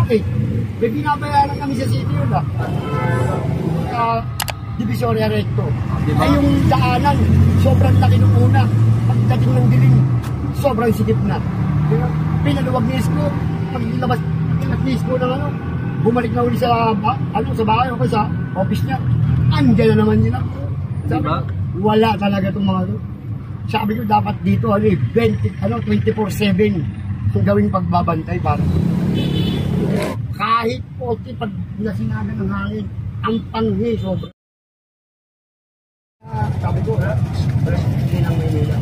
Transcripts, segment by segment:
Bakit? May binabayaran kami sa city yun Divisoria Recto. Diba? Ay yung daanan, sobrang laki nung una. Pagdating ng dilim, sobrang sikip na. Diba? Pinaluwag ni Isko, paglabas ni Isko ng bumalik na uli sa bahay o sa office niya. Andiyan na naman nila. Sabi, diba? Wala talaga itong mga sabi ko dapat dito 24/7 kung gawing pagbabantay para kahit 40 pag nasinaga ng hangin ang panghi sobrang sabi ko hindi ng Maynila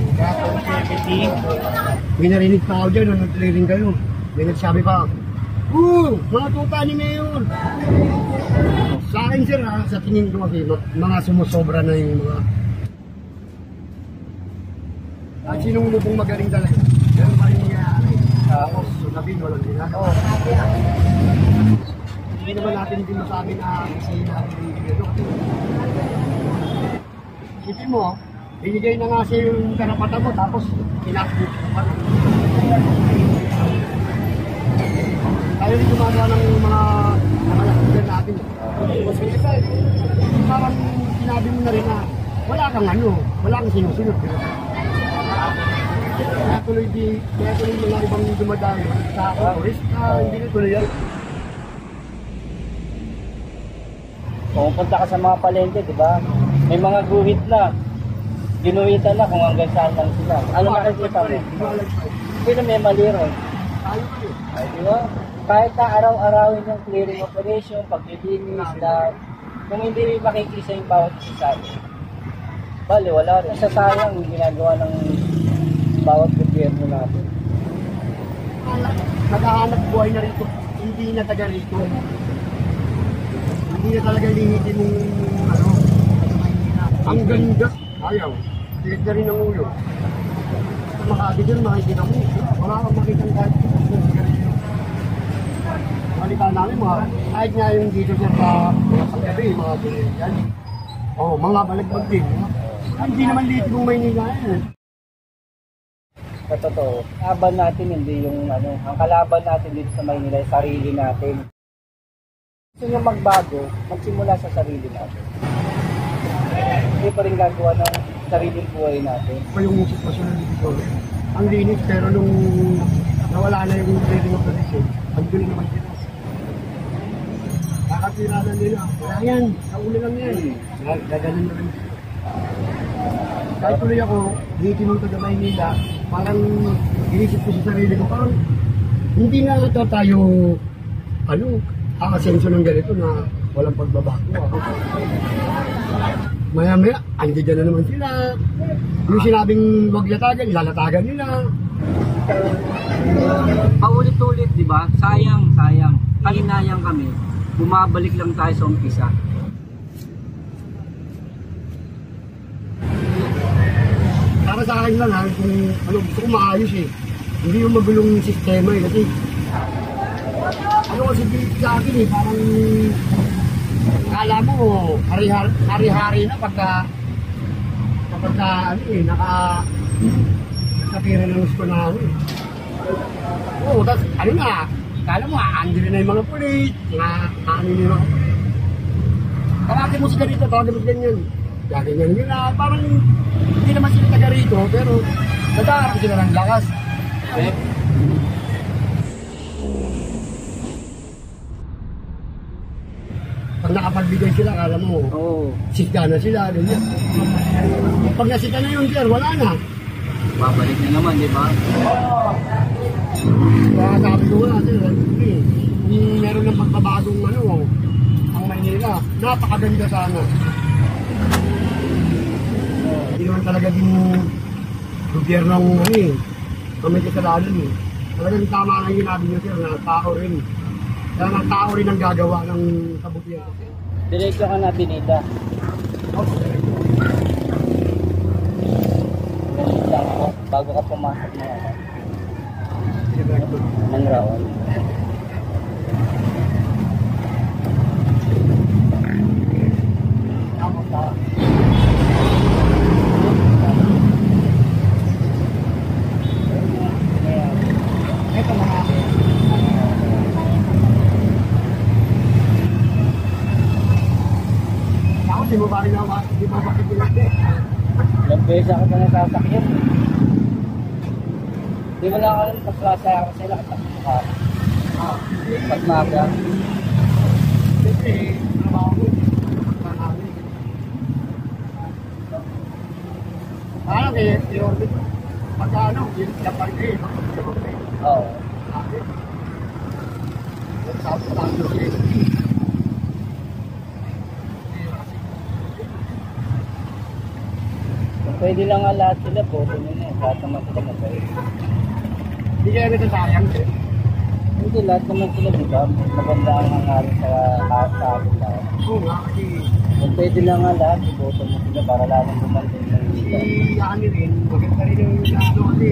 may narinig pa ako dyan nung nag-clearing kayo may nagsabi pa mga tuta ni Mayor sa akin sir sa tingin ko kasi mga sumusobra na yung mga at sinong lubong magaling talaga yan pa rin nangyayari tapos sunabin walang ginagawa hindi naman natin din masabi na kasi natin yung isipin mo binigay na nga siya yung karapatan mo tapos pinakbuk pa tayo rin gumagawa ng mga nakalakbugan natin parang sinabi mo na rin na wala kang sinusunod kaya tuloy mga ibang dumadaan sa tourist hindi na tuloy yan. Pumunta ka sa mga palengke, di ba? May mga guhit na. Ginuhitan na kung hanggang saan lang sila. Ano makikita mo? Pero may mali ron. Ay, di ba? Kahit na araw-arawin yung clearing operation, paglilinis, lahat. Kung hindi rin makikisa yung bawat isa. Bale, wala rin. Sa sayang yung ginagawa ng bawat gobyerno natin. Naghahanap buhay na rito, hindi na taga rito. Hindi na talaga limitin mong ang ganda. Ayaw, tilit na rin ang ulo. Makati dyan, makikita mo. Wala kang makita ng kahit malita namin kahit nga yung dito siya sa gabi, mga yan. Mga balagbag din. Hindi naman dito kung Maynila yan. Sa totoo, laban natin hindi yung ang kalaban natin dito sa Maynila ay sarili natin. Gusto nyo magbago, magsimula sa sarili natin. Hindi pa rin gagawa ng sariling buhay natin. Yung sitwasyon ng dito, ang linis pero nung nawala na yung trading of position, ang gulo naman dito. Nakatira na nila. Wala yan, nauna lang yan. Gagalan na rin. Kahit tuloy ako, dito nung taga Maynila, parang inisip ko sa sarili ko, parang hindi na ito tayo, asenso ng ganito na walang pagbabago. Maya-maya, andiyan na naman sila. Yung sinabing wag latagan, ilalatagan nila. Paulit-ulit, di ba? Sayang. Kalinayang kami. Bumabalik lang tayo sa umpisa. Para sa akin lang gusto ko maayos Hindi yung magulong sistema kasi kasi sa akin parang kala mo hari-hari na pagka nakatira ng gusto na ako tapos kala mo andiri na yung mga pulis nyo mga tawagin mo sa ganito, tawagin mo sa ganyan gaganyan nila, parang hindi naman sila taga rito pero nataharap sila ng lakas pag nakapagbigay sila, kala mo, sika na sila, ganyan. Pag nasika na yun, sir, wala na. Babalik na naman, di ba? Kaya sabi ko nga, sir, meron ng pagpabagong ang Maynila. Napakaganda sana. Hindi naman talaga din gobyernong may kasalanan Talagang tama na yung ginabi nyo, sir, na tao rin. Kaya ng tao rin ang gagawa ng kabutihan. Diretso ka na, Binita. Bago ka pumasok ng Raon. mo ba ginawa? Hindi mo ba kinilate? Ilang beses ako na nasasakyan. Di mo lang ako pagkasaya ko sila at ako. Pagmaga. Siyempre, trabaho mo. Marami. Parang i-orbit. Pagka ano, yung lapar kayo, Oo. sabi ko lang yun. Pwede lang nga lahat sila po. Lahat naman sila mabait. Hindi kaya nito sayang eh. Hindi, lahat naman sila, di ba? Maganda ang nangyari sa atin lahat. Oo nga, kasi Kung pwede lang nga lahat, iboto mo sila para lalong gumanda ng si Ani rin, maganda rin yung ano kasi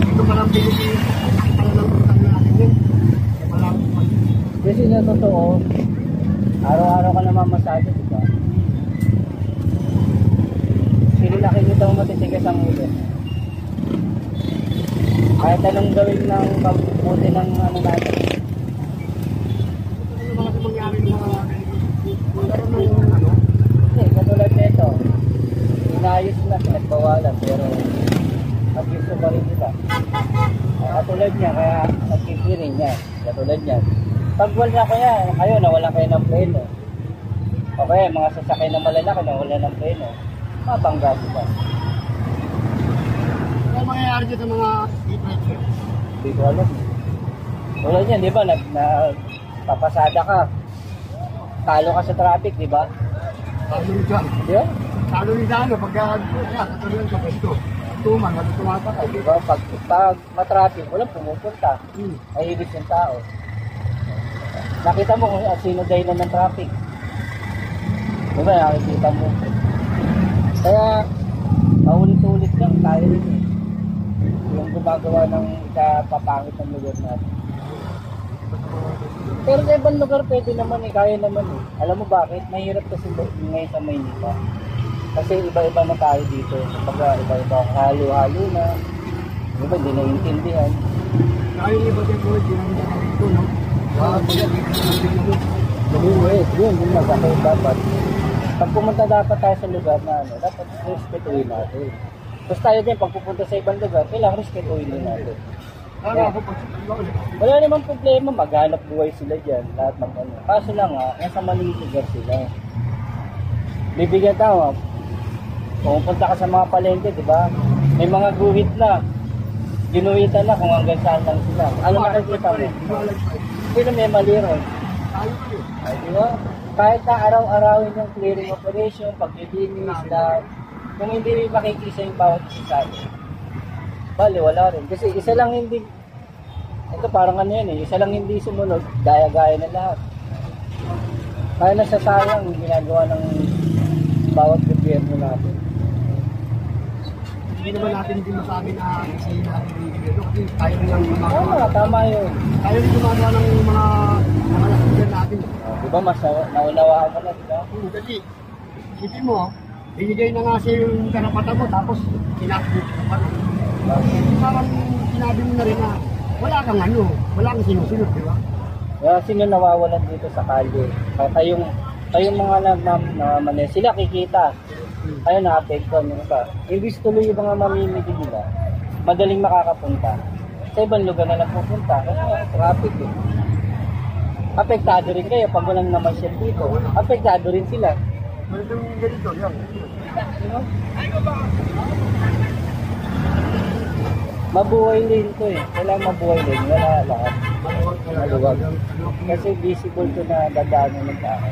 ito palang binigay, ito palang lang utang natin yun. Kaya palang Kasi na totoo, araw-araw ka namamasada, di ba? Sino nakikita mo matitigas ang ulo? Kahit anong gawin ng pagbuti ng ano natin. ano mga mangyari ng mga magkaroon ng ano, Hindi, katulad nito, inayos na, pinagbawalan, pero abuse pa rin nila. Katulad niya, kaya nagkikiring niya, katulad niya. Pag wala kaya, kayo, nawala kayo ng preno. O kaya, mga sasakay na malalaki, nawala ng preno. Mabangga sila. ano mangyayari dito sa mga e-preacher? Hindi ko alam. Tulad niyan, di ba, papasada ka. Talo ka sa traffic, di ba? Talo rin dyan. Di ba? Talo rin dyan, pagka katulad sa pwesto. Tuman, wala tumatakay. Di ba? Pag matraffic, walang pumupunta. Mahilis yung tao. Nakita mo kung sino dahilan ng traffic. Di ba? Nakikita mo. Kaya, paulit-ulit lang tayo rin eh. Yung gumagawa ng ikapapangit ng lugar natin. Pero sa ibang lugar pwede naman eh, kaya naman eh. Alam mo bakit? Mahirap kasi ngayon sa Maynila. Kasi iba-iba na tayo dito. Kapag iba-iba, halo-halo na. Diba, hindi naiintindihan. Kaya yung iba din po, hindi namin nakakito, no? Yun na, bakit dapat. Pag pumunta dapat tayo sa lugar na ano, dapat respetuhin natin. Tapos tayo din, pag pupunta sa ibang lugar, kailangan respetuhin din natin. Wala namang problema, maghanap buhay sila dyan, lahat ng ano. Kaso lang nga, nasa maling lugar sila. Bibigyan tao, pumunta ka sa mga palengke, di ba? May mga guhit na, ginuhitan na kung hanggang saan lang sila. Ano makikita mo? Pero may mali ron. Ay, di ba? Kahit na araw-arawin yung clearing operation, paglilinis, lahat. Kung hindi makikisa yung bawat isa sa atin, bali, wala rin. Kasi isa lang hindi, ito parang ano yan eh, isa lang hindi sumunod, gaya-gaya na lahat. Kaya nasasayang yung ginagawa ng bawat gobyerno natin. Hindi naman natin hindi masabi na kasi natin dito kasi tayo rin ang Tama yun. tayo rin gumagawa ng mga nakalasugyan natin. Di ba mas naunawaan ka na, di ba? Kasi, isipin mo, binigay na nga siya yung karapatan mo tapos kinakabit ka pa. Parang sinabi mo na rin na wala kang ano, wala kang sinusunod, di ba? Kaya sino nawawalan dito sa kalye? Kayong mga nagmamane, sila kikita. Kayo na-apektuhan yung iba. Ibig tuloy yung mga mamimili nila, madaling makakapunta. Sa ibang lugar na lang pupunta, kasi traffic eh. Apektado rin kayo pag walang naman siya dito. Apektado rin sila. Ganitong ganito, yan. Diba? Mabuhay din to eh. Kailangan mabuhay din. Wala lahat. Maluwag. Kasi visible to na dadaanan ng tao.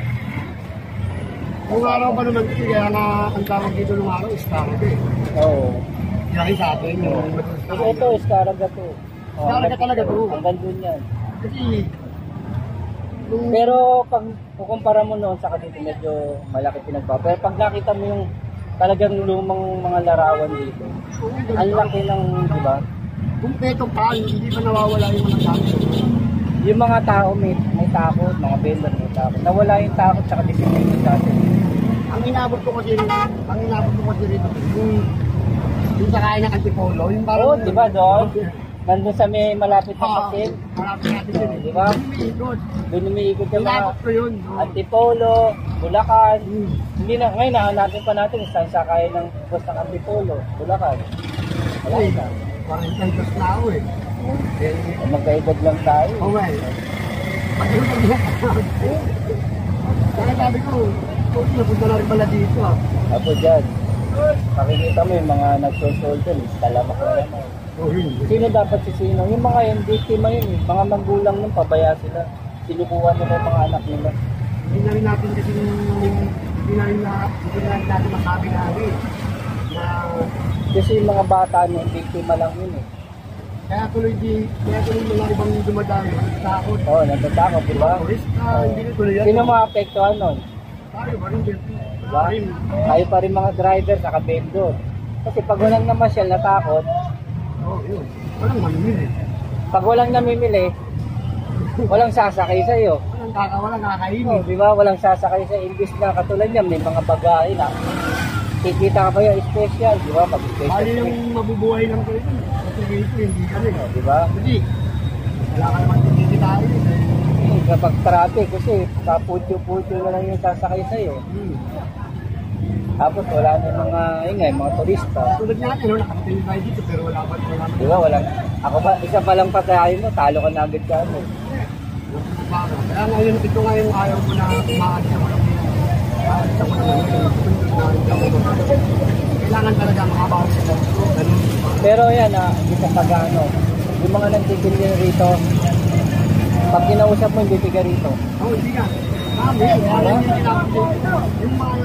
Kung araw pa naman, kaya nga ang tawag dito nung araw, Escaraga eh. Oo. Kaya sa atin, yung Kasi ito, Escaraga to. Escaraga talaga to. Hanggang dun yan. Kasi, nung Pero pag kukumpara mo noon sa dito, medyo malaki pinagbago. Pero pag nakita mo yung talagang lumang mga larawan dito, ang laki ng, di ba? kumpleto pa, hindi pa nawawala yung mga tao. Yung mga tao may takot, mga vendor may takot. Nawala yung takot sa disiplina sa atin. Ang inabot ko kasi rito, yung sa kain ng antipolo, yung parang... Oo, di ba doon? Nandun sa may malapit na pasil. Malapit natin yun eh. Di ba? Umiikot. Doon umiikot yung mga Inabot ko yun. no? Antipolo, Bulacan. Hmm. Hindi na, ngayon nahanapin pa natin saan sakay ng bus ng Antipolo, Bulacan. Wala Ay, na. parang kantos na ako eh. Eh, Magkaedad lang tayo. oh well. Pag-ibig niya. Kaya sabi ko, napunta na rin pala dito ah. Apo dyan. Makikita mo yung mga nagsosoldan, talamak na naman. Oh, yun. Sino dapat si sino? Yung mga yung biktima yun, mga magulang nung pabaya sila. Sinukuha nila yung mga anak nila. Hindi na rin natin kasi hindi na rin natin masabi namin na Kasi yung mga bata nung biktima lang yun eh. kaya tuloy mga ibang dumadami, takot. Oo, natatakot, di ba? Turista, hindi na tuloy yan. Sino mga apektuhan nun? Tayo, parang din. Diba? Tayo pa rin mga driver, saka vendor. Kasi pag walang namasyal, natakot. Oo, yun. Walang mamimili. Pag walang namimili, walang sasakay sa'yo. Walang kakainin. Oh, di ba? Walang sasakay sa imbis na katulad niyan, may mga bagay na kikita ka pa yung special, di ba? Pag special. Bali yung mabubuhay lang ko ito. Kasi ito, hindi kami. Oh, di ba? Kasi, wala ka naman tititahin. Kapag traffic, kasi kaputyo-putyo na lang yung sasakay sa'yo. Tapos wala na yung mga, ingay, mga turista. Tulad nga, nakapatin tayo dito, pero wala pa. Di ba? Walang, ako pa, isa pa lang patayo mo, talo ka na agad ka mo. Kaya ngayon, ito nga yung ayaw ko na umaalis ako ng kailangan talaga makabawas sa ganun. Pero yan hindi sa pag-ano, yung mga nagtitinda rito, pag kinausap mo, hindi tiga rito. Oo, hindi nga. Yung mga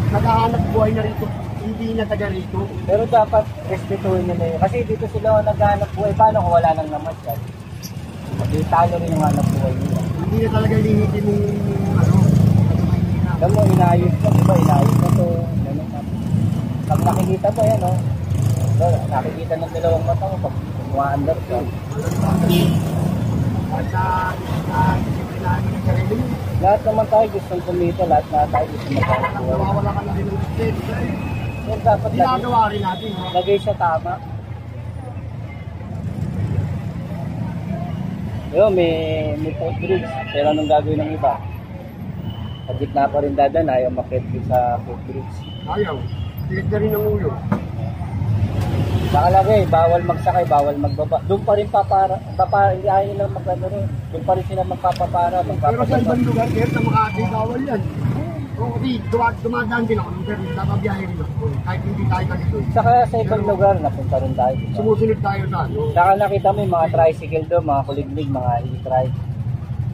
naghahanap buhay na rito, hindi na taga rito. Pero dapat respetuhin nila yun. Kasi dito sila naghahanap buhay. Paano kung wala nang namasyal? Hindi talo rin yung hanap buhay nila. Hindi na talaga limitin yung ano. Alam mo, inayos mo, di ba? Inayos mo to. Ganun na. Pag nakikita mo, yan, oh. Nakikita ng dalawang mata mo pag umaandar ka. At sa disipline namin ng sarili mo, Lahat naman tayo gustong kumita, lahat na tayo gusto maghanap buhay. nawawala ka na rin ng state. Pero dapat Ginagawa rin natin. lagay siya tama. Yo, may footbridge. Pero anong gagawin ng iba? Sa gitna pa rin dadan, ayaw makit sa footbridge. Ayaw. Tilit na rin ang ulo. Nakalagay, bawal magsakay, bawal magbaba. Doon pa rin hindi ayaw nilang magano rin. Doon pa rin sila magpapapara, Pero sa magpapababa. ibang lugar, kahit sa Makati, bawal yan. Oo, kasi dumadaan din ako, pero napabiyahe rin ako. Kahit hindi tayo ganito. Saka sa ibang lugar, napunta rin tayo. Sumusunod tayo sa ano. Saka nakita mo yung mga tricycle doon, mga kuliglig, mga e-trike.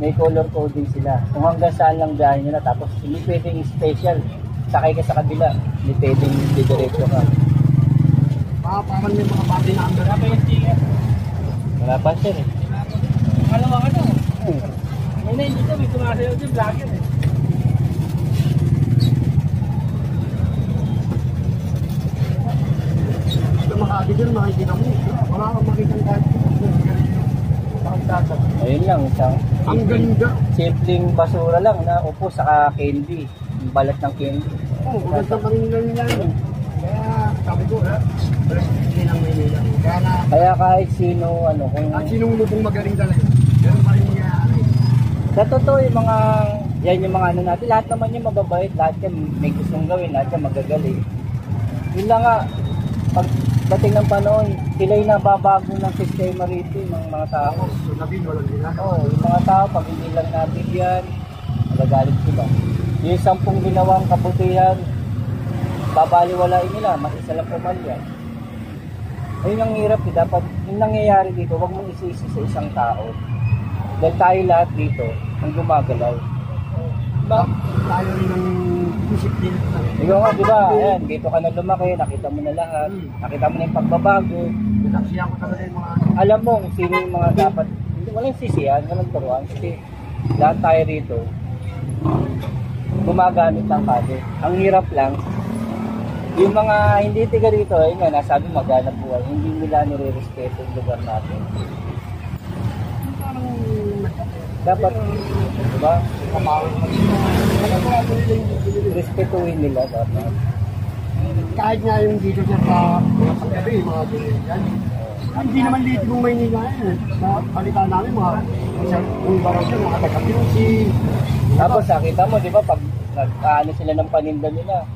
May color coding sila. Kung hanggang saan lang biyahe nila, tapos hindi pwedeng special. Sakay ka sa kabila, hindi pwedeng didiretso ka. Parang may mga bati na ang dara. Wala pa sir eh. Alam mo ano? May naisip ko, may sumasayaw din, vlogger eh. Sa Makati dyan, makikita mo. Wala kang makikita kahit Ayun lang, isang ang ganda. simpleng basura lang na upo saka candy. Yung balat ng candy. Oo, maganda pa rin nila nila. Kaya sabi ko, hindi lang Maynila. Kaya na, Kaya kahit sino, kung... at sinong lubong magaling talaga. Pero pa rin nangyayari. Sa totoo, yung mga... Yan yung mga natin. Lahat naman yung mababait. Lahat yan may gustong gawin. Lahat yan magagaling. Yun lang nga, pagdating ng panahon, sila yung nababago ng sistema rito, ng mga tao. So, sabihin, walang ginagawa. Oo, yung mga tao, pag hindi lang nabigyan, magagalit sila. Yung 10 ginawang kabutihan, babaliwalain nila, mas isa lang pumalya. Ayun ang hirap eh, dapat yung nangyayari dito, huwag mong isi-isi sa isang tao. Dahil tayo lahat dito, ang gumagalaw. Diba? Tayo rin ng disiplina. Ikaw nga, di ba? Ayan, dito ka na lumaki, nakita mo na lahat, nakita mo na yung pagbabago. Naksiyan ko talaga yung mga Alam mo kung sino yung mga dapat, walang sisihan, walang turuan, kasi lahat tayo rito, gumagamit ng kado. Ang hirap lang, yung mga hindi tiga rito, ayun nga, nasabi maghanap buhay, hindi nila nire-respeto yung lugar natin. parang Dapat, di ba? nagkakaroon nila yung Respetuhin nila dapat. kahit nga yung dito sa mga paggabi, mga ganyan. Hindi naman dito yung Maynila yan. Sa kalita namin, mga isang barangay, mga taga-Pinusi. Tapos nakita mo, di ba, pag nag-ano sila ng paninda nila,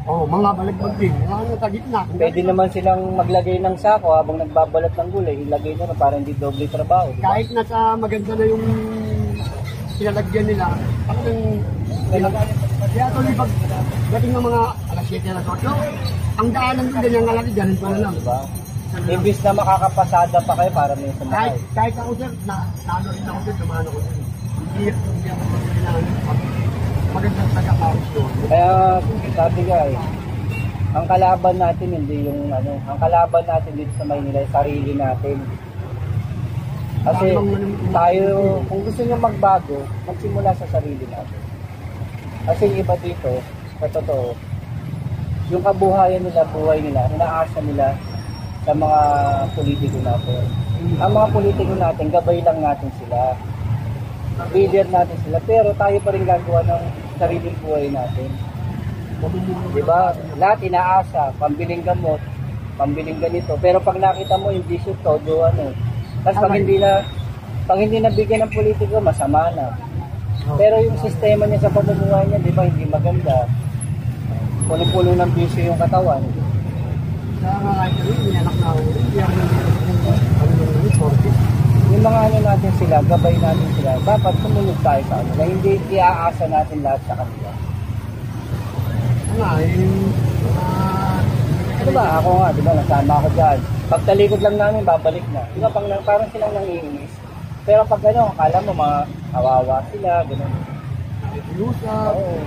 Mga balagbag din. Mga ano, tagitna. pwede naman silang maglagay ng sako habang nagbabalat ng gulay, ilagay nila para hindi doble trabaho. Di ba? Kahit nasa maganda na yung sinalagyan nila, parang kaya tuloy pag dating ng mga alas 7 na 8, ang daanan doon ganyan nga lagi, ganun pa na lang. Diba? Imbis na makakapasada pa kayo para may sumakay. Kahit ako sir, naano rin ako sir, dumaan ako sir. Hindi ako kailangan magandang taga-paros doon. Kaya sabi nga ang kalaban natin hindi yung ang kalaban natin dito sa Maynila ay sarili natin. Kasi tayo, kung gusto nyo magbago, magsimula sa sarili natin. Kasi yung iba dito, sa totoo, yung kabuhayan nila, buhay nila, inaasa nila sa mga politiko natin. Ang mga politiko natin, gabay lang natin sila. Leader natin sila, pero tayo pa rin gagawa ng sariling buhay natin. Diba? Lahat inaasa, pambiling gamot, pambiling ganito. Pero pag nakita mo yung bisyo, todo Tapos pag hindi nabigyan ng politiko, masama na. Pero yung sistema niya sa pamumuhay niya, di ba, hindi maganda. Puno-puno ng bisyo yung katawan. Kaya nga kahit kami, minanak na ako. Yung mga natin sila, gabay natin sila, dapat sumunod tayo sa na hindi iaasa natin lahat sa kanila. Ano ba, ako nga, di ba, nasama ako dyan. Pagtalikod lang namin, babalik na. Di ba, parang silang nangiinis. Pero pag akala mo, mga kawawa sila, gano'n. Oo.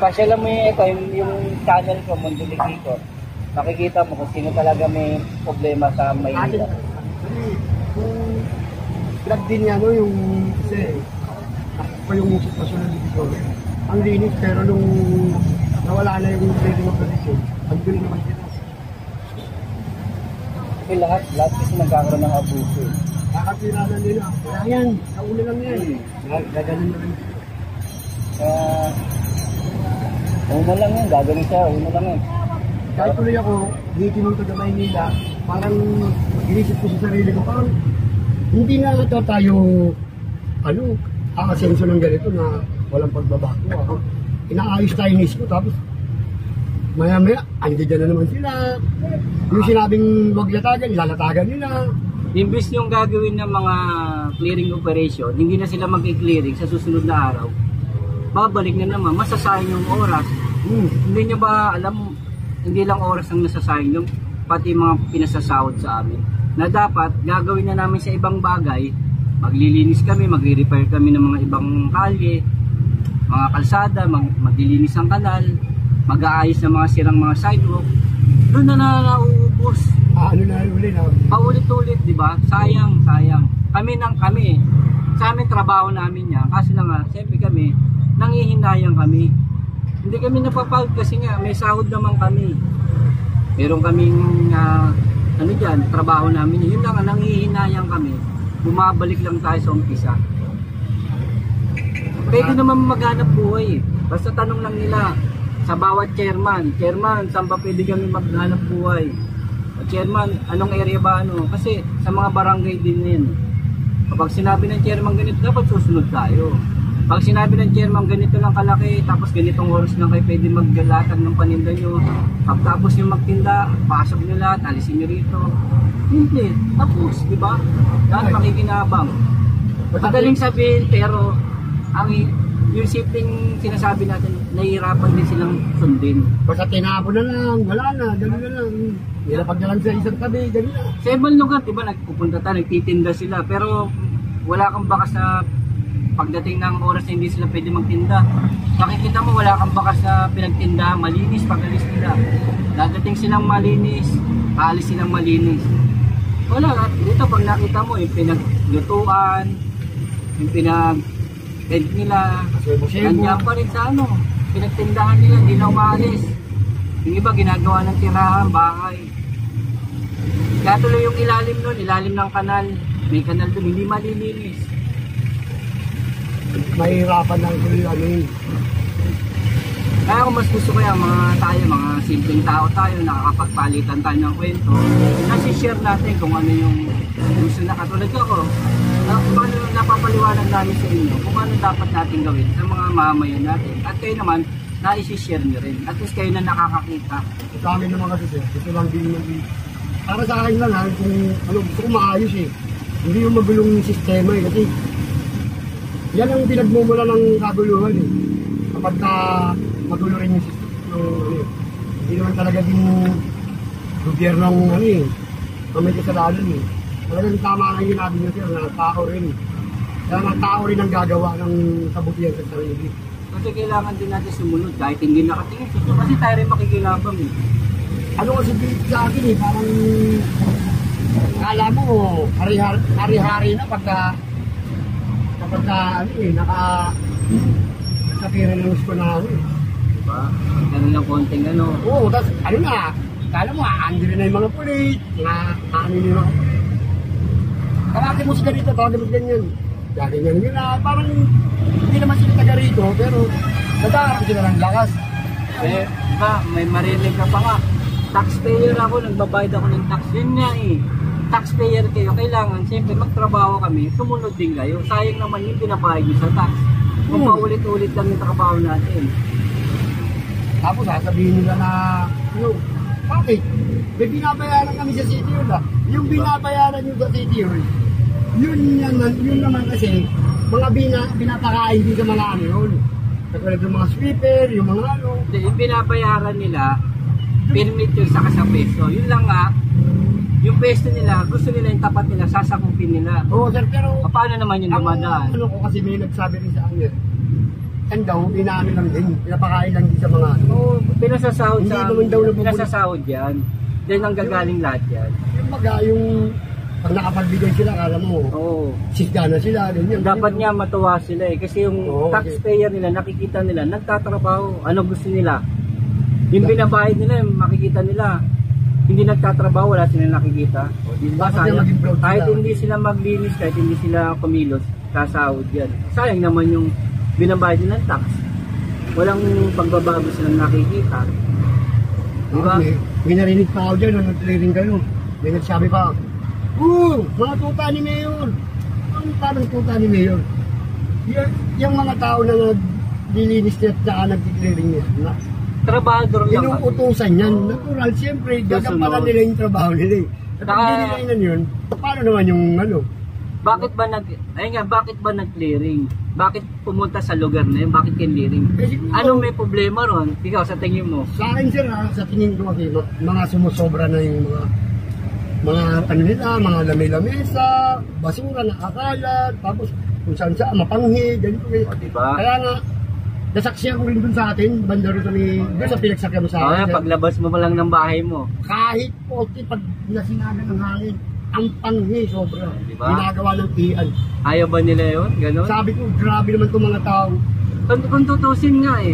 Pasyalan mo yung channel ko, Mundo Likiko. Makikita mo kung sino talaga may problema sa Maynila. Kung grab din niya, yung kasi pa yung sitwasyon ng dito. Ang linis, pero nung nawala na yung trading of position, ang gulo naman dito. Kasi lahat kasi nagkakaroon ng abuso. Kakatira na nila. Kaya yan, nauna lang yan. Gaganon na rin. Kaya, una lang yan, gaganon siya, una lang yan. Kahit tuloy ako, dito nung taga Maynila, parang inisip ko sa sarili ko, parang hindi na ito tayo, aasenso ng ganito na walang pagbabago. Ako, inaayos tayo ni Isko, tapos maya-maya, andiyan na naman sila. Yung sinabing wag latagan, ilalatagan nila. Imbis yung gagawin ng mga clearing operation, hindi na sila mag-clearing sa susunod na araw. Babalik na naman, masasayang yung oras. Hindi nyo ba alam, hindi lang oras ang nasasayang yung pati mga pinasasahod sa amin. Na dapat gagawin na namin sa ibang bagay, maglilinis kami, magre-repair kami ng mga ibang kalye, mga kalsada, maglilinis ng kanal, mag-aayos ng mga sirang mga sidewalk. Doon na nauubos. Paulit-ulit, di ba? Sayang. Kami. Sa amin trabaho namin yan. Kasi lang nga, siyempre kami, nangihinayang kami. Hindi kami napapagod kasi nga, may sahod naman kami. Meron kaming, trabaho namin. Yun lang, nangihinayang kami. Bumabalik lang tayo sa umpisa. Pwede naman maghanap buhay. Basta tanong lang nila, sa bawat chairman, saan ba pwede kami maghanap buhay? Chairman, anong area ba Kasi sa mga barangay din yun. Kapag sinabi ng chairman ganito, dapat susunod tayo. Pag sinabi ng chairman ganito lang kalaki, tapos ganitong oras lang kayo pwede maggalatag ng paninda nyo. Pagtapos yung magtinda, pasok nyo lahat, alisin nyo rito. Hindi, tapos, di ba? Lahat makikinabang. Madaling sabihin, pero yung simpleng sinasabi natin, nahihirapan din silang sundin. Basta tinapon na lang, wala na, gano'n na lang. Nilapag na lang sa isang tabi, gano'n na. Sa ibang lugar, diba, nagpupunta tayo, nagtitinda sila, pero wala kang bakas na pagdating ng oras na hindi sila pwede magtinda. Nakikita mo, wala kang bakas na pinagtinda, malinis pag-alis nila. Dadating silang malinis, aalis silang malinis. Wala, dito pag nakita mo, yung pinaglutuan, yung pinag-tent nila, nandiyan pa rin sa pinagtindahan nila, hindi na umaalis. Yung iba ginagawa ng tirahan, bahay. Kaya tuloy yung ilalim ng kanal, may kanal doon, hindi malilinis. Mahirapan lang tuloy Kaya kung mas gusto ko yan, mga simpleng tao tayo, nakakapagpalitan tayo ng kwento, nasi-share natin kung ano yung gusto na katulad ako. Paano napapaliwanag namin sa inyo kung ano dapat natin gawin sa mga mamayan natin. At kayo naman, na-share nyo rin. At least kayo na nakakakita. Sa amin naman kasi sir, gusto lang din para sa akin lang ha, kung ano, gusto ko maayos eh. Hindi yung magulong sistema eh, kasi yan ang pinagmumula ng kaguluhan eh. Kapag ka magulo rin yung sistema, hindi naman talaga din gobyernong ano eh, may kasalanan eh. Talagang tama ang ginagawa niyo sir, na tao rin. Kaya nga tao rin ang gagawa ng kabutihan sa sarili. Kasi kailangan din natin sumunod kahit hindi nakatingin. Kasi tayo rin makikilabang eh. Ano kasi sa akin eh, parang akala mo, hari-hari na pagka ano eh, nakapira ng gusto na ano eh. Diba? Ganun lang konting ano. Oo, tapos ano na, akala mo, aandiri na yung mga pulit, ano yung mga pulit. Tawagin mo si ganito, tawagin mo si ganyan. Ganyan yun na, parang hindi naman sila taga rito, pero nataharap sila ng lakas. Eh, diba, may marinig ka pa nga. Taxpayer ako, nagbabayad ako ng tax. Yun nga eh. Taxpayer kayo, kailangan siyempre magtrabaho kami, sumunod din kayo. Sayang naman yung pinabayad nyo sa tax. Kung paulit-ulit lang yung trabaho natin. Tapos sasabihin nila na, bakit? May binabayaran kami sa city hall ah. Yung binabayaran nyo sa city hall, yun naman kasi, mga pinapakain din sa mga ano yun. Katulad yung mga sweeper, yung mga ano. Yung binabayaran nila, permit yun sa peso. Yun lang nga, yung peso nila, gusto nila yung tapat nila, sasakupin nila. Oo sir, pero paano naman yung dumadaan? Ano ko kasi may nagsabi rin sa akin, yan daw, inaano lang din, pinapakain lang din sa mga ano. Oo, pinasasahod Hindi sa naman daw pinasasahod yan. Diyan ang gagaling lahat yan. Yung baga, yung pag nakapagbigay sila, kala mo, sisga na sila, ganyan. Dapat nga matuwa sila eh, kasi yung taxpayer nila, nakikita nila, nagtatrabaho, ano gusto nila. Yung binabayad nila, makikita nila, hindi nagtatrabaho, wala silang nakikita. Diba, sayang, kahit hindi sila maglinis, kahit hindi sila kumilos, sasahod yan. Sayang naman yung binabayad nila ng tax. Walang pagbabago silang nakikita. Diba? May narinig pa ako dyan, nag-clearing kayo. May nagsabi pa, mga tuta ni Mayor. Ang parang tuta ni Mayor. Yung mga tao na naglilinis niya at nag-clearing niya, trabahador lang. Inuutusan yan. Natural, siyempre, gagampanan nila yung trabaho nila eh. Kapag hindi nila yun, paano naman yung ano? Bakit ba nag-clearing? Bakit pumunta sa lugar na yun? Bakit clearing? Anong may problema ron? Ikaw, sa tingin mo? Sa akin sir, sa tingin ko kasi, mga sumusobra na yung mga ano nila, mga lami-lamesa, basura, nakakalat, tapos kung saan mapanghi, ganito kayo. Diba? Kaya nga, nasaksiyan ko rin dun sa atin, banda rin dun sa pinagsakyan mo sa atin. Paglabas mo lang ng bahay mo. Kahit po, pag nasinagan ng hangin, ang panghi sobra. Diba? Ginagawa ng iyan. Ayaw ba nila yun? Ganon? Sabi ko, grabe naman itong mga tao. Kung tutusin nga eh.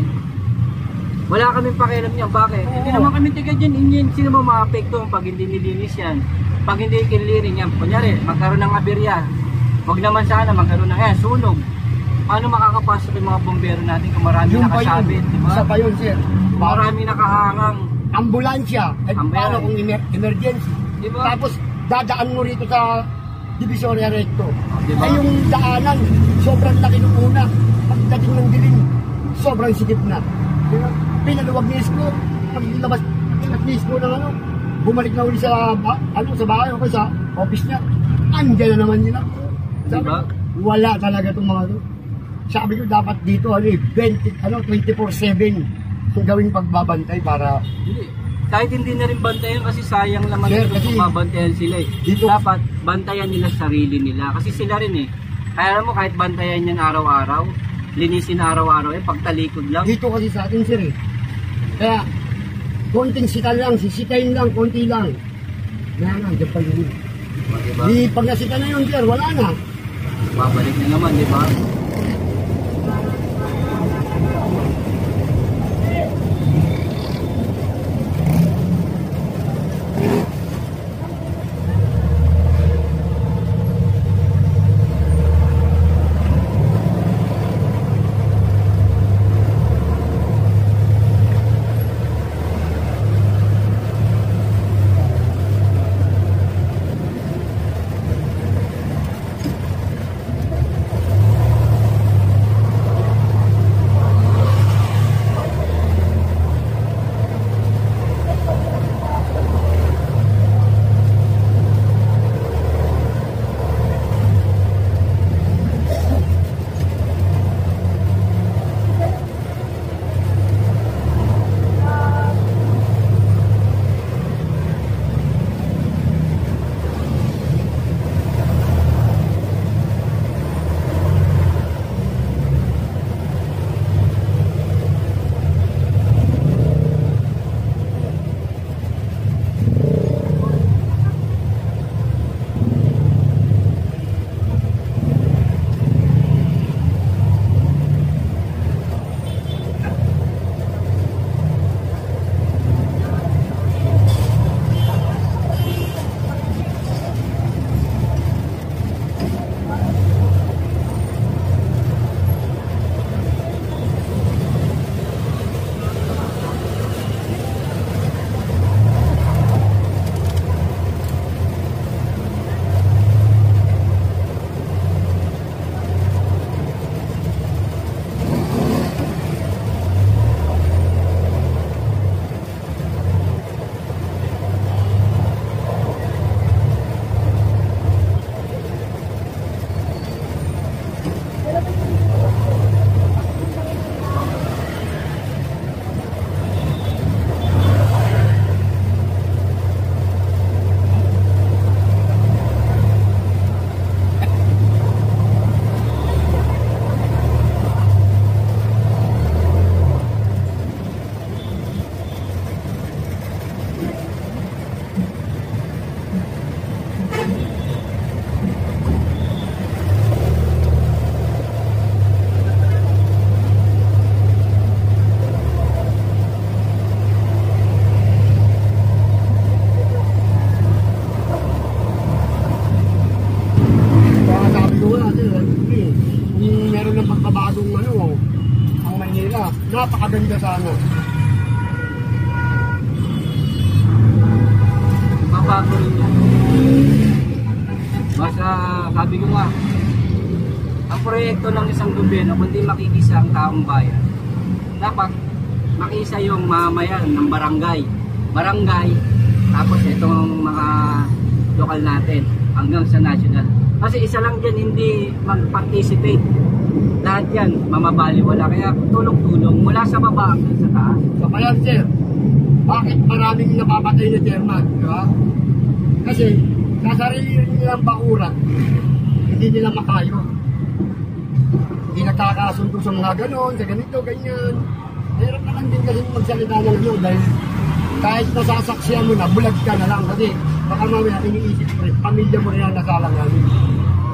Wala kaming pakialam niyan. Bakit? Hindi naman kami tiga dyan. Sino ba maapektuhan pag hindi nilinis yan? Pag hindi kinliring yan. Kunyari, magkaroon ng aberya. Huwag naman sana magkaroon ng sunog. Paano makakapasok yung mga bombero natin kung marami nakasabit? Diba? Isa pa yun, sir. Marami nakahangang. Ambulansya. Paano kung emergency? Diba? Tapos, dadaan mo rito sa Divisoria Recto. Diba? Ay yung daanan, sobrang laki nung una. Pagdating ng dilim, sobrang sikip na. Diba? Pinaluwag ni Isko. Paglabas ni Isko ng bumalik na uli sa bahay o sa office niya. Andiyan na naman nila. Sabi Diba? Wala talaga itong mga Sabi ko dapat dito 24/7 kung gawing pagbabantay para kahit hindi na rin bantayan kasi sayang naman kung mabantayan sila eh. Dapat bantayan nila sarili nila kasi sila rin eh. Kaya alam mo kahit bantayan yan araw-araw, linisin araw-araw pagtalikod lang. Dito kasi sa atin sir eh. Kaya konting sita lang, sisitayin lang, konti lang. Yan, dyan pa yun. Diba? Di pag nasita na yun sir, wala na. Babalik na naman, di ba? bagong ano, ang Maynila. Napakaganda sana. Mabago rin yan. Basta sabi ko nga, ang proyekto ng isang gobyerno, kundi makikisa ang taong bayan, dapat makisa yung mamayan ng barangay. Barangay, tapos itong mga lokal natin hanggang sa national. Kasi isa lang dyan hindi mag-participate. Lahat yan, mamabaliwala. Kaya tulong-tulong mula sa baba hanggang sa taas. So kaya sir, bakit maraming napapatay na chairman? Diba? Kasi sa sarili nilang bakuran, hindi nila makayo. Hindi nagkakasundo sa mga ganon, sa ganito, ganyan. Meron naman din kasi magsalita ng ano dahil kahit nasasaksiyan mo na, bulag ka na lang kasi baka mamaya iniisip mo rin, pamilya mo rin ang nasalang namin.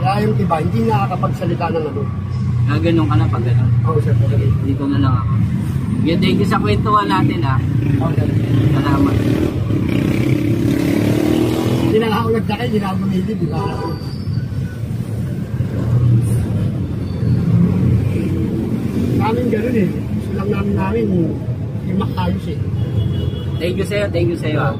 Kaya yung iba, hindi nakakapagsalita ng ano. Ganun ka na pag gano'n. Oo, sir. Dito na lang ako. Thank you sa kwentuhan natin ha. Oo, sir. Salamat. Hindi na ako nagdakay, hindi na ako bumili, di ba? Namin gano'n eh. Gusto lang namin yung makayos eh. Thank you sa'yo ha.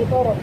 Toro.